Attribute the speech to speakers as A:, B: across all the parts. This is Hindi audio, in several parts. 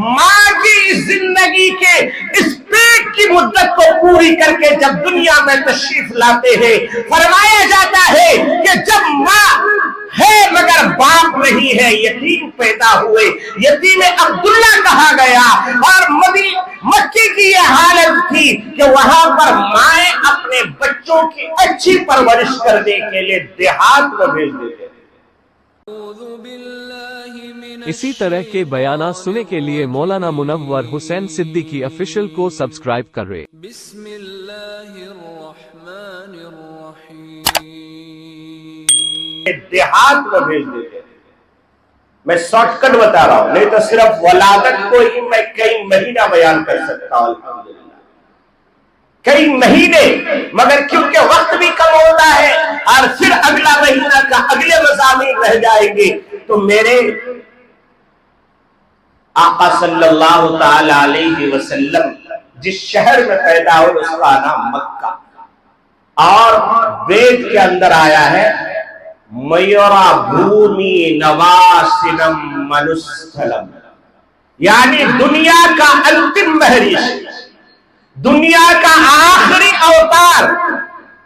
A: माँ की जिंदगी के इस पेट की मुद्दत को पूरी करके जब दुनिया में तशरीफ लाते हैं, फरमाया जाता है कि जब माँ है मगर बाप नहीं है, यतीम पैदा हुए, यतीम अब्दुल्ला कहा गया। और मक्के की यह हालत थी कि वहां पर माए अपने बच्चों की अच्छी परवरिश करने के लिए देहात में भेज देते।
B: इसी तरह के बयाना सुनने के लिए मौलाना मुनव्वर हुसैन सिद्दीकी ऑफिशियल को सब्सक्राइब करें।
A: देहात में भेज देते। मैं शॉर्टकट बता रहा हूं, नहीं तो सिर्फ वलादत को ही मैं कई महीना बयान कर सकता हूं, अल्हम्दुलिल्लाह कई महीने, मगर क्योंकि वक्त भी कम होता है और फिर अगला महीना का अगले मज़ामीन रह जाएंगे। तो मेरे आका सल्लल्लाहु ताला अलैहि वसल्लम जिस शहर में पैदा हुए उसका नाम मक्का, और वेद के अंदर आया है मयूरा भूमि नवासिनम मनुस्थलम, यानी दुनिया का अंतिम महरिश, दुनिया का आखिरी अवतार।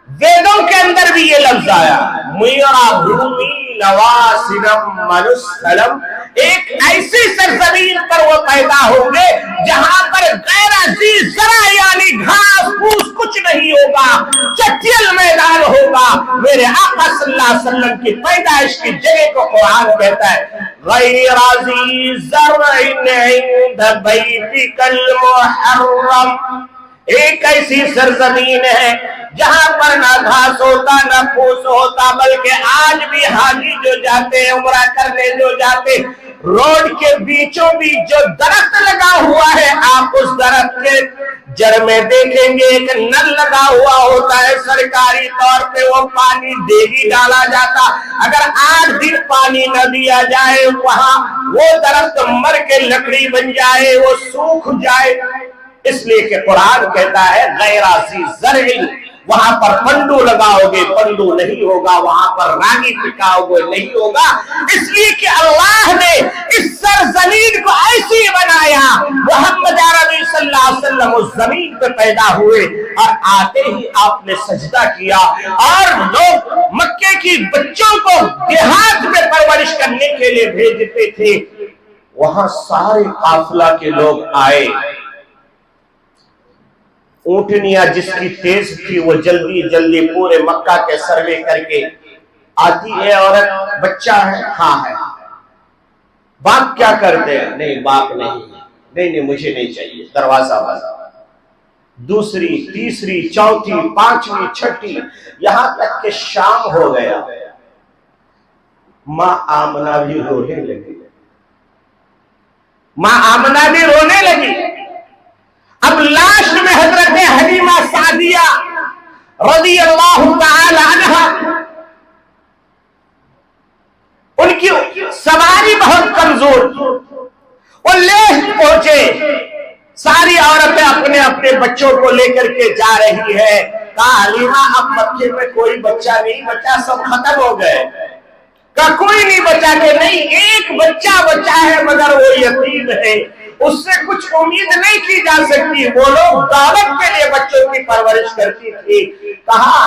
A: वेदों के अंदर भी ये लफ्ज आया मयूरा भूमि नवासिनम मनुस्थलम, एक ऐसी सरजमीन पर वो पैदा होंगे जहां पर गैर जरा यानी घास फूस कुछ नहीं होगा, चटियल मैदान होगा। मेरे आका सल्लल्लाहु अलैहि वसल्लम की पैदाइश की जगह को कुरान कहता है गैर ज़रइन इंद बैतिकल मुहर्रम, एक ऐसी सरजमीन है जहां पर ना घास होता ना फूस होता, बल्कि आज भी हाजी जो जाते हैं उम्रा करने जो जाते, रोड के बीचों बीच जो दरख्त लगा हुआ है, आप उस दरख्त के जड़ में देखेंगे एक नल लगा हुआ होता है, सरकारी तौर पे वो पानी डेली डाला जाता। अगर 8 दिन पानी न दिया जाए वहां वो दरख्त मर के लकड़ी बन जाए, वो सूख जाए। इसलिए कि कुरान कहता है गैरासी ज़रइन, वहां पर पंडू लगाओगे पंडू नहीं होगा, वहां पर रागी पिकाओगे नहीं होगा। इसलिए कि अल्लाह ने इस सरजमीन को ऐसी बनाया, मोहम्मद अरबी सल्लल्लाहु अलैहि वसल्लम उस जमीन पे पैदा हुए और आते ही आपने सजदा किया, और लोग मक्के की बच्चों को देहात में परवरिश करने के लिए भेजते थे। वहां सारे काफिला के लोग आए, ऊंटनियां जिसकी तेज थी वो जल्दी जल्दी पूरे मक्का के सर्वे करके आती है। औरत बच्चा है, हाँ है। बाप क्या करते हैं? नहीं बाप नहीं, मुझे नहीं चाहिए, दरवाजा बंद। दूसरी, तीसरी, चौथी, पांचवी, छठी, यहां तक के शाम हो गया। मां आमना भी रोने लगी, मां आमना भी रोने लगी। अब लास्ट में हजरत हलीमा सादिया रज़ी अल्लाहु ताला अन्हा, उनकी सवारी बहुत कमजोर, वो लेट पहुंचे। सारी औरतें अपने अपने बच्चों को लेकर के जा रही है। कहा हलीमा अब मक्के में कोई बच्चा नहीं बचा, सब खत्म हो गए। का कोई नहीं बचा के नहीं, एक बच्चा बचा है मगर वो यतीम है, उससे कुछ उम्मीद नहीं की जा सकती। वो लोग दावत के लिए बच्चों की परवरिश करती थी। कहा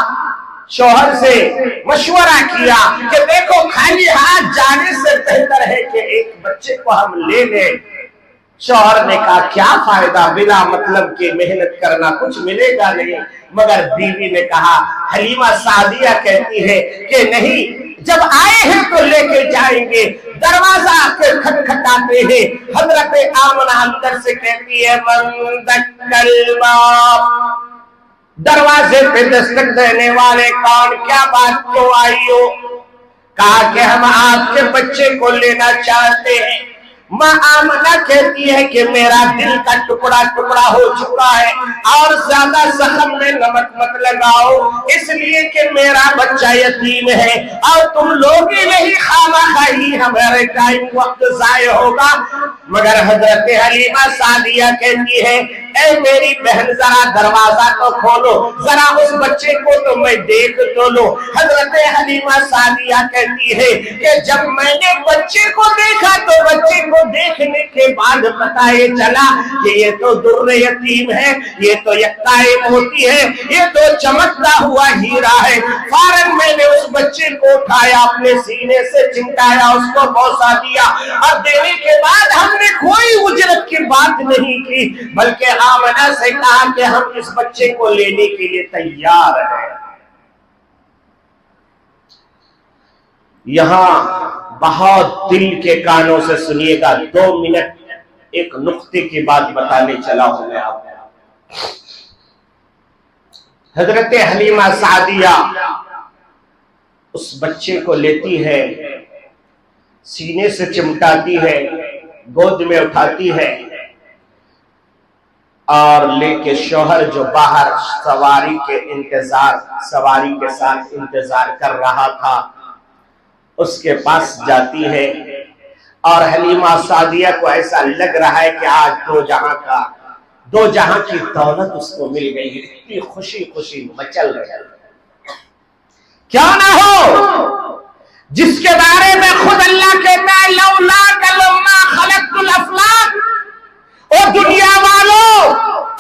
A: शौहर से मशवरा किया कि देखो खाली हाथ जाने से बेहतर है कि एक बच्चे को हम ले लें। शौहर ने कहा क्या फायदा, बिना मतलब के मेहनत करना, कुछ मिलेगा नहीं। मगर बीवी ने कहा, हलीमा सादिया कहती है कि नहीं, जब आए हैं तो लेके जाएंगे। दरवाजा आके खटखटाते हैं, हजरत आमना अंदर से कहती है मन दक्कल बाब, दरवाजे पे दस्तक देने वाले कौन, क्या बात क्यों आई हो? कहा कि हम आपके बच्चे को लेना चाहते हैं। माँ आमना कहती है कि मेरा दिल का टुकड़ा टुकड़ा हो चुका है और ज्यादा जख्म में नमक मत लगाओ, इसलिए कि मेरा बच्चा यतीम है और तुम लोग ही नहीं, खामखाही हमारे टाइम वक्त जाये होगा। मगर हजरत हलीमा सादिया कहती है ऐ मेरी बहन जरा दरवाजा तो खोलो, जरा उस बच्चे को तो मैं देख तो लो। हजरत हलीमा सादिया कहती है कि जब मैंने बच्चे को देखा तो बच्चे को देखने के बाद पता ये चला कि ये तो दुर्र यतीम है, ये तो यक्काए मोती है, ये तो चमकता हुआ हीरा है। फौरन मैंने उस बच्चे को उठाया, अपने सीने से चिमटाया, उसको पहुंचा दिया और देने के बाद हमने कोई उजरत की बात नहीं की, बल्कि आमना से कहा कि हम इस बच्चे को लेने के लिए तैयार हैं। यहां बहुत दिल के कानों से सुनिएगा, 2 मिनट एक नुक्ते की बात बताने चला हूं मैं आपको। हजरत हलीमा सादिया उस बच्चे को लेती है, सीने से चिमटाती है, गोद में उठाती है और लेके शौहर जो बाहर सवारी के साथ इंतजार कर रहा था उसके पास जाती है। और हलीमा सादिया को ऐसा लग रहा है कि आज दो जहां की दौलत उसको मिल गई है, इतनी खुशी खुशी मचल रही है। क्या ना हो जिसके बारे में खुद अल्लाह कहता है लौला कलम्मा खलक़तुल अफ़लाक, ओ दुनिया वालों,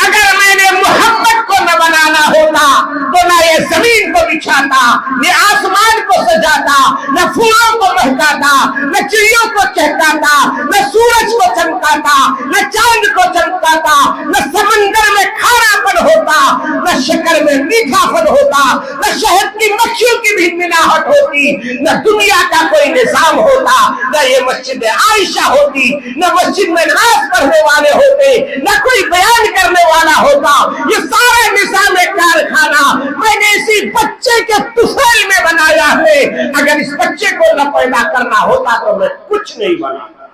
A: अगर मैंने मोहम्मद को न बनाना होता तो न ये जमीन को बिछाता, न आसमान को सजाता, न फूलों को महकाता, न चिड़ियों को चहकाता, न सूरज को चमकाता, न चांद को चमकाता, न समंदर में खारापन होता, न शक्कर में मीठापन होता, न शहद की मक्खियों की भी मिलावट होती, न दुनिया का कोई निजाम होता, न ये मस्जिद आयशा होती, न मस्जिद में नमाज पढ़ने वाले होते, न कोई बयान करने वाला होता। ये सारा निजाम कारखाना मैंने इसी बच्चे के तुफैल में बनाया है। अगर इस बच्चे को न पैदा करना होता तो मैं कुछ नहीं बनाता।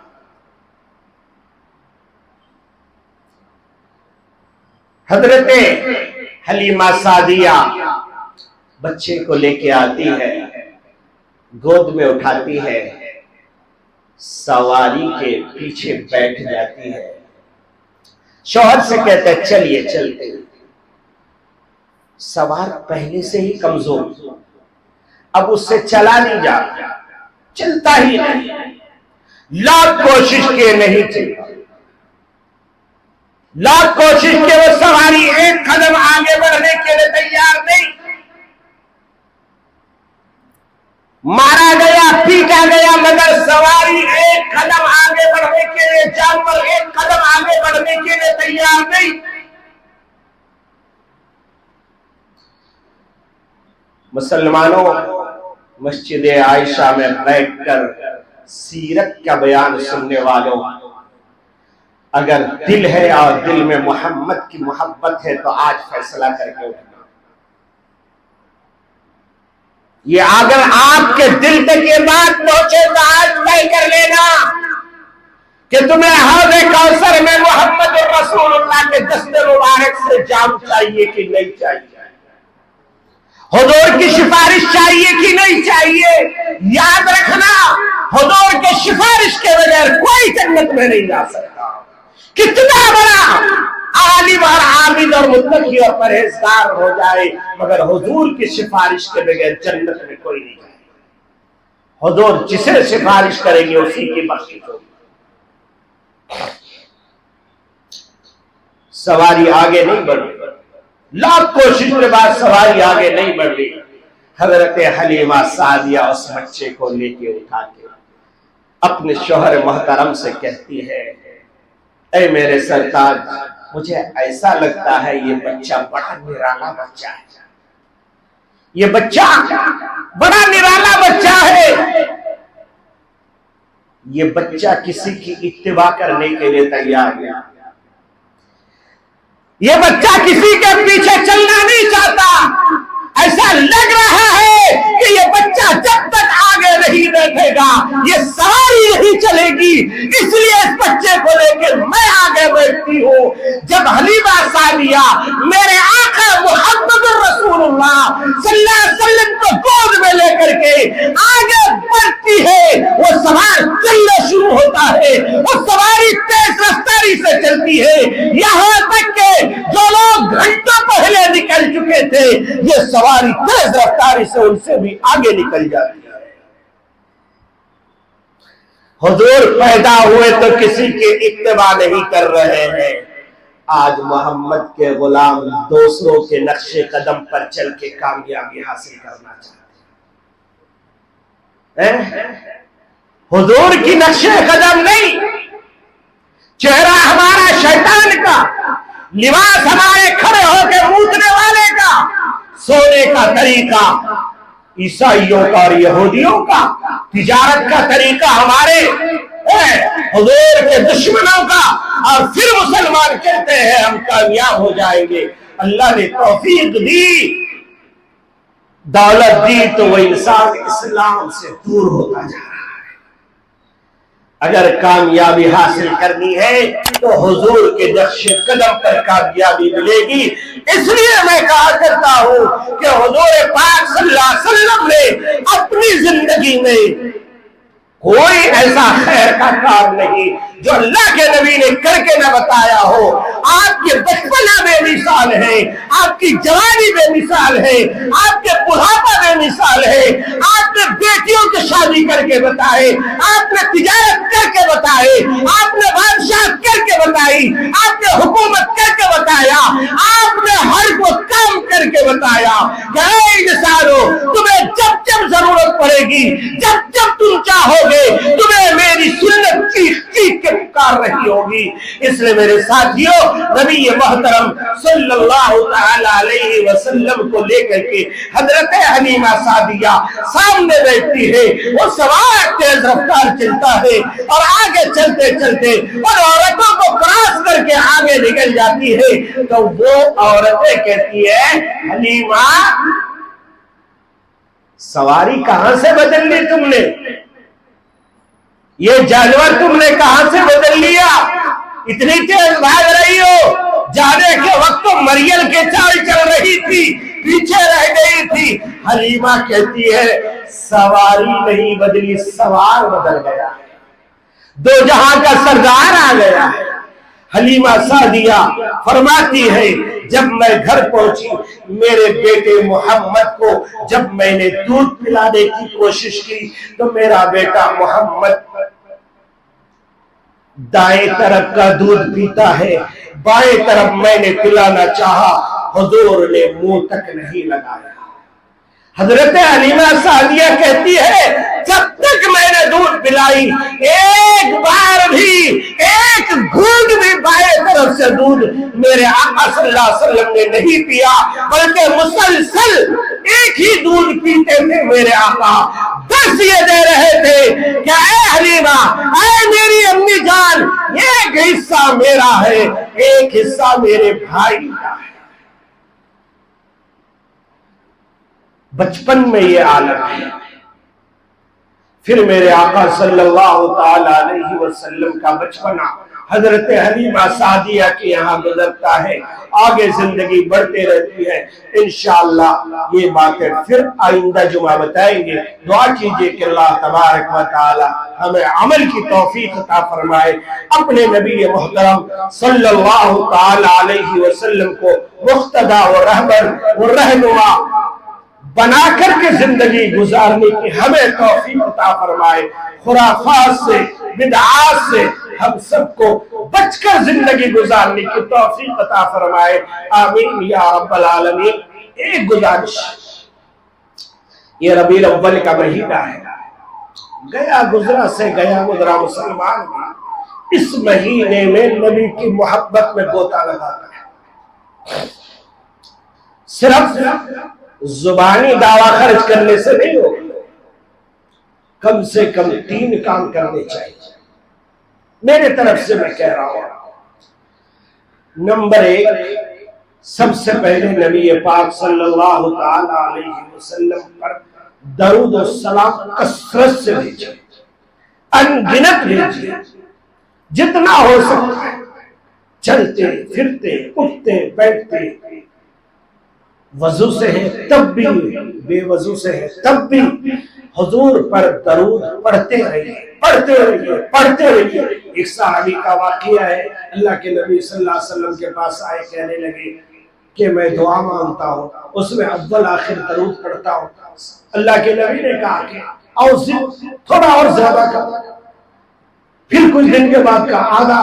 A: हजरत हलीमा सादिया बच्चे को लेके आती है, गोद में उठाती है, सवारी के पीछे बैठ जाती है, शौहर से कहते हैं चलिए चलते। सवार पहले से ही कमजोर, अब उससे चला नहीं जाता, चलता ही नहीं, लाख कोशिश किए नहीं चलता, लाख कोशिश के वो सवारी एक कदम आगे बढ़ने के लिए तैयार नहीं। मारा गया, पीटा गया, मगर सवारी एक कदम आगे बढ़ने के लिए, जानवर एक कदम आगे बढ़ने के लिए तैयार नहीं। मुसलमानों, मस्जिद आयशा में बैठकर सीरत का बयान सुनने वालों, अगर दिल है और दिल में मोहम्मद की मोहब्बत है तो आज फैसला करके उठना। ये अगर आपके दिल तक ये बात पहुंचे तो आज तय कर लेना कि तुम्हें हौज़े कौसर में मोहम्मद रसूलुल्लाह के दस्ते मुबारक से जाम चाहिए कि नहीं चाहिए, हुजूर की सिफारिश चाहिए कि नहीं चाहिए। याद रखना, हुजूर के सिफारिश के बगैर कोई जन्नत में नहीं जा सकता। कितना बड़ा आलिम और आबिद और मुत्तकी और परहेजगार हो जाए, मगर हुजूर की सिफारिश के बगैर जन्नत में कोई नहीं जाएगा। हुजूर जिसे सिफारिश करेंगे उसी की बख्शिश होगी। सवारी आगे नहीं बढ़ रही, लाख कोशिश के बाद सवारी आगे नहीं बढ़ रही। हजरत हलीमा सादिया उस बच्चे को लेके उठा के अपने शौहर मोहतरम से कहती है, ऐ मेरे सरताज, मुझे ऐसा लगता है ये बच्चा बड़ा निराला बच्चा है, ये बच्चा बड़ा निराला बच्चा है, ये बच्चा किसी की इत्तिबा करने के लिए तैयार है, ये बच्चा किसी के पीछे चलना नहीं चाहता। ऐसा लग रहा है कि ये बच्चा जब तक आगे नहीं बैठेगा ये सवारी नहीं चलेगी, इसलिए इस बच्चे को लेकर मैं आगे बैठती हूँ। जब हलीमा सादिया मेरे आका मुहम्मद रसूलुल्लाह सल्लल्लाहु अलैहि वसल्लम को गोद में लेकर के आगे बढ़ती है, वो सवार चलना शुरू होता है, वो सवारी तेज रफ्तारी से चलती है, यहाँ तक के चलते ये सवारी तेज रफ्तारी से उनसे भी आगे निकल जाती है। हुजूर पैदा हुए तो किसी के इत्तबा नहीं कर रहे हैं, आज मोहम्मद के गुलाम दूसरों के नक्शे कदम पर चल के कामयाबी हासिल करना चाहते हैं। हुजूर की नक्शे कदम नहीं, चेहरा हमारा शैतान का, लिबास हमारे खड़े होकर मूतने वाले का, सोने का तरीका ईसाइयों का और यहूदियों का, तिजारत का तरीका हमारे हुजूर के दुश्मनों का, और फिर मुसलमान कहते हैं हम कामयाब हो जाएंगे। अल्लाह ने तौफीक दी, दौलत दी तो वह इंसान इस्लाम से दूर होता जा रहा है। अगर कामयाबी हासिल करनी है तो हुजूर के नक्शे कदम पर कामयाबी मिलेगी। इसलिए मैं कहा करता हूं कि हुजूर पाक सल्लल्लाहु अलैहि वसल्लम ने अपनी जिंदगी में कोई ऐसा खैर का काम नहीं जो अल्लाह के नबी ने करके न बताया हो। आपके बचपना बेमिसाल है, आपकी जवानी बेमिसाल है, आपके बुढ़ापा बेमिसाल है। आपने बेटियों की शादी करके बताए, आपने तिजारत करके बताए, आपने बादशाह करके बताई, आपने हुकूमत करके बताया, आपने हर को काम करके बताया। इंसानो तुम्हें जब जब जरूरत पड़ेगी, जब जब तुम चाहोगे, तुम्हें मेरी सुन्नत चीख चीख के पुकार रही होगी। इसलिए मेरे साथियों, नबी मोहतरम सल्लल्लाहु तआला अलैहि वसल्लम को लेकर के हजरत हलीमा सादिया सामने बैठती है, वो सवार तेज रफ्तार चलता है और आगे चलते चलते और औरतों को क्रॉस करके आगे निकल जाती है। तो वो औरतें कहती है, हलीमा सवारी कहां से बदल ली तुमने, ये जानवर तुमने कहां से बदल लिया, इतनी तेज भाग रही हो। जाने के वक्त तो मरियम के चाल चल रही थी, पीछे रह गई थी। हलीमा कहती है सवारी नहीं बदली, सवार बदल गया, दो जहां का सरदार आ गया है। हलीमा सादिया फरमाती है, जब मैं घर पहुंची मेरे बेटे मोहम्मद को जब मैंने दूध पिलाने की कोशिश की तो मेरा बेटा मोहम्मद दाएं तरफ का दूध पीता है, बाएं तरफ मैंने पिलाना चाहा, हुजूर ने मुंह तक नहीं लगाया। हजरत हलीमा सादिया कहती है, जब तक मैंने दूध पिलाई एक बार भी, एक घूंट भी बाएं तरफ से दूध मेरे आका सल्लल्लाहु अलैहि वसल्लम ने नहीं पिया, बल्कि मुसलसल एक ही दूध पीते थे मेरे आका। दस ये दे रहे थे कि ऐ हलीमा, ऐ मेरी अम्मी जान, एक हिस्सा मेरा है, एक हिस्सा मेरे भाई का है। बचपन में ये आलम है। फिर मेरे आका सल्लल्लाहु ताला अलैहि वसल्लम का बचपना हजरत हलीमा सादिया के यहाँ गुजरता है, आगे जिंदगी बढ़ते रहती है। इंशाअल्लाह ये बातें फिर आइंदा जुमा बताएंगे। दुआ कीजिए कि अल्लाह तबारक व तआला हमें अमल की तौफीक अता फरमाए, अपने नबी मोहतरम सल्लल्लाहु ताला अलैहि वसल्लम को मुक्तदा व रहबर व रहनुमा बना करके जिंदगी गुजारने की हमें तौफीक अता फरमाए। खुराफात से, बिदआत से हम सबको बचकर जिंदगी गुजारने की तौफीक अता फरमाए। आमीन या रब्बल आलमीन। एक गुजारिश, ये रबीउल अव्वल का महीना है, गया गुजरा से गया गुजरा मुसलमान भी इस महीने में नबी की मोहब्बत में गोता लगाता है। सिर्फ जुबानी दावा खर्च करने से नहीं होगा, कम से कम 3 काम करने चाहिए। मेरे तरफ से मैं कह रहा हूं, नंबर 1, सबसे पहले नबी पाक सल्लल्लाहु ताला अलैहि वसल्लम पर दरूद और सलाम कसरत से भेजिए, अनगिनत भेजिए, जितना हो सकता है। चलते फिरते, उठते बैठते, वजू से है तब भी, बेवजू से है तब भी हुजूर पर दरूद पढ़ते रहिए, पढ़ते रहिए, पढ़ते रहिए। एक सहाबी का वाकया है, अल्लाह के नबी सल्लल्लाहु अलैहि वसल्लम के पास आए, कहने लगे
C: कि मैं दुआ मांगता हूँ, उसमें अव्वल आखिर दरूद पढ़ता हूँ। अल्लाह के नबी ने कहा कि और थोड़ा और ज्यादा कर, फिर कुछ दिन के बाद का आधा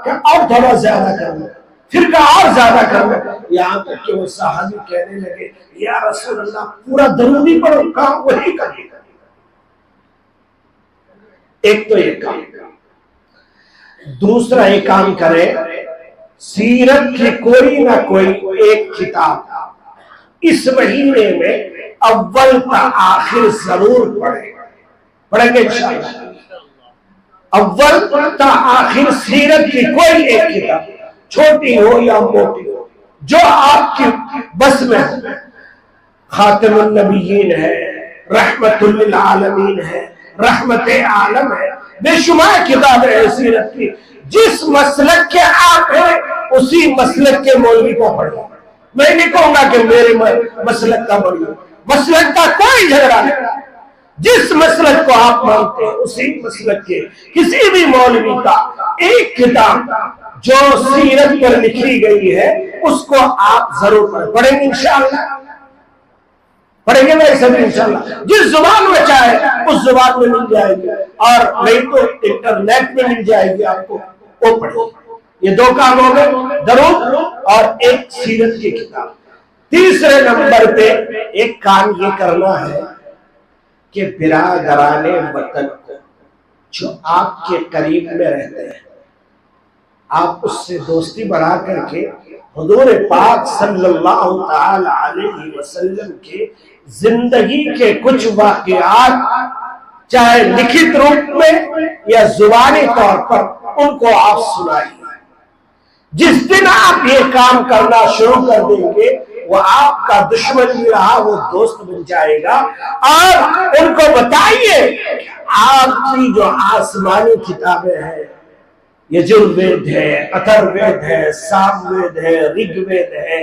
C: क्या और थोड़ा ज्यादा कर लो, फिर का और ज्यादा कर लो, यहाँ तक कि वो सहाबी कहने लगे या रसूल अल्लाह पूरा दरूद ही पढ़ो, कहा वही करेगा। एक तो ये काम, दूसरा ये काम करे, सीरत की कोई ना कोई एक किताब इस महीने में अव्वल का आखिर जरूर पढ़ेंगे इंशाअल्लाह। अव्वल का आखिर सीरत की कोई एक किताब, छोटी हो या मोटी हो, जो आपकी बस में हो। खातिमुन नबिय्यीन है, रहमतुल लिल आलमीन है, रहमत आलम है, बेशुमार किताबें है सीरत की। जिस मसलक के आप हैं उसी मसलक के मौलवी को पढ़ो। मैं नहीं कहूंगा कि मेरे मसलक का पढ़िए, मसलक का कोई झगड़ा नहीं। जिस मसलक को आप मानते हैं उसी मसलक के किसी भी मौलवी का एक किताब जो सीरत पर लिखी गई है उसको आप जरूर पढ़ेंगे इंशाअल्लाह। पढ़ेंगे ना सब इंशाअल्लाह। जिस जुबान में चाहे उस जुबान में मिल जाएगी, और नहीं तो इंटरनेट में मिल जाएगी आपको, वो पढ़ेंगे। ये दो काम हो गए, दरूद और एक सीरत की किताब। तीसरे नंबर पे एक काम ये करना है कि बिरादराने वतन को जो आपके करीब में रहते हैं, आप उससे दोस्ती बढ़ा करके हुजूर पाक सल्लल्लाहु ताला अलैहि वसल्लम के जिंदगी के कुछ वाक़यात, चाहे लिखित रूप में या जुबानी तौर पर, उनको आप सुनाइए। जिस दिन आप ये काम करना शुरू कर देंगे, वो आपका दुश्मन भी रहा वो दोस्त बन जाएगा। और उनको बताइए आपकी जो आसमानी किताबें हैं, यजुर्वेद है, अथर्ववेद है, सामवेद है, ऋग्वेद है,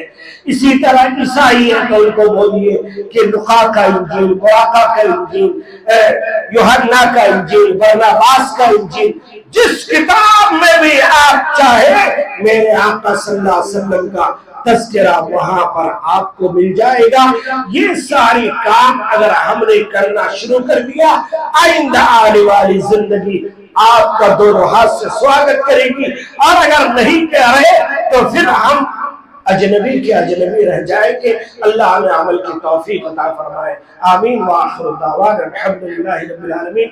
C: इसी तरह ईसाई है तो उनको बोलिए कि लुका का इंजील, बुराका का इंजील, यूहन्ना का इंजील, बरनबास का इंजील, जिस किताब में भी आप चाहे मेरे आका सल्लल्लाहु अलैहि वसल्लम का तज़किरा वहां पर आपको मिल जाएगा। ये सारी काम अगर हमने करना शुरू कर दिया, आइंदा आने वाली जिंदगी आपका दोनों हाथ से स्वागत करेगी। और अगर नहीं कर रहे तो फिर हम अजनबी के अजनबी रह जाएंगे। अल्लाह हमें अमल की तौफीक अता फरमाए। आमीन व आखिर दावाना अल्हम्दुलिल्लाहि रब्बिल आलमीन।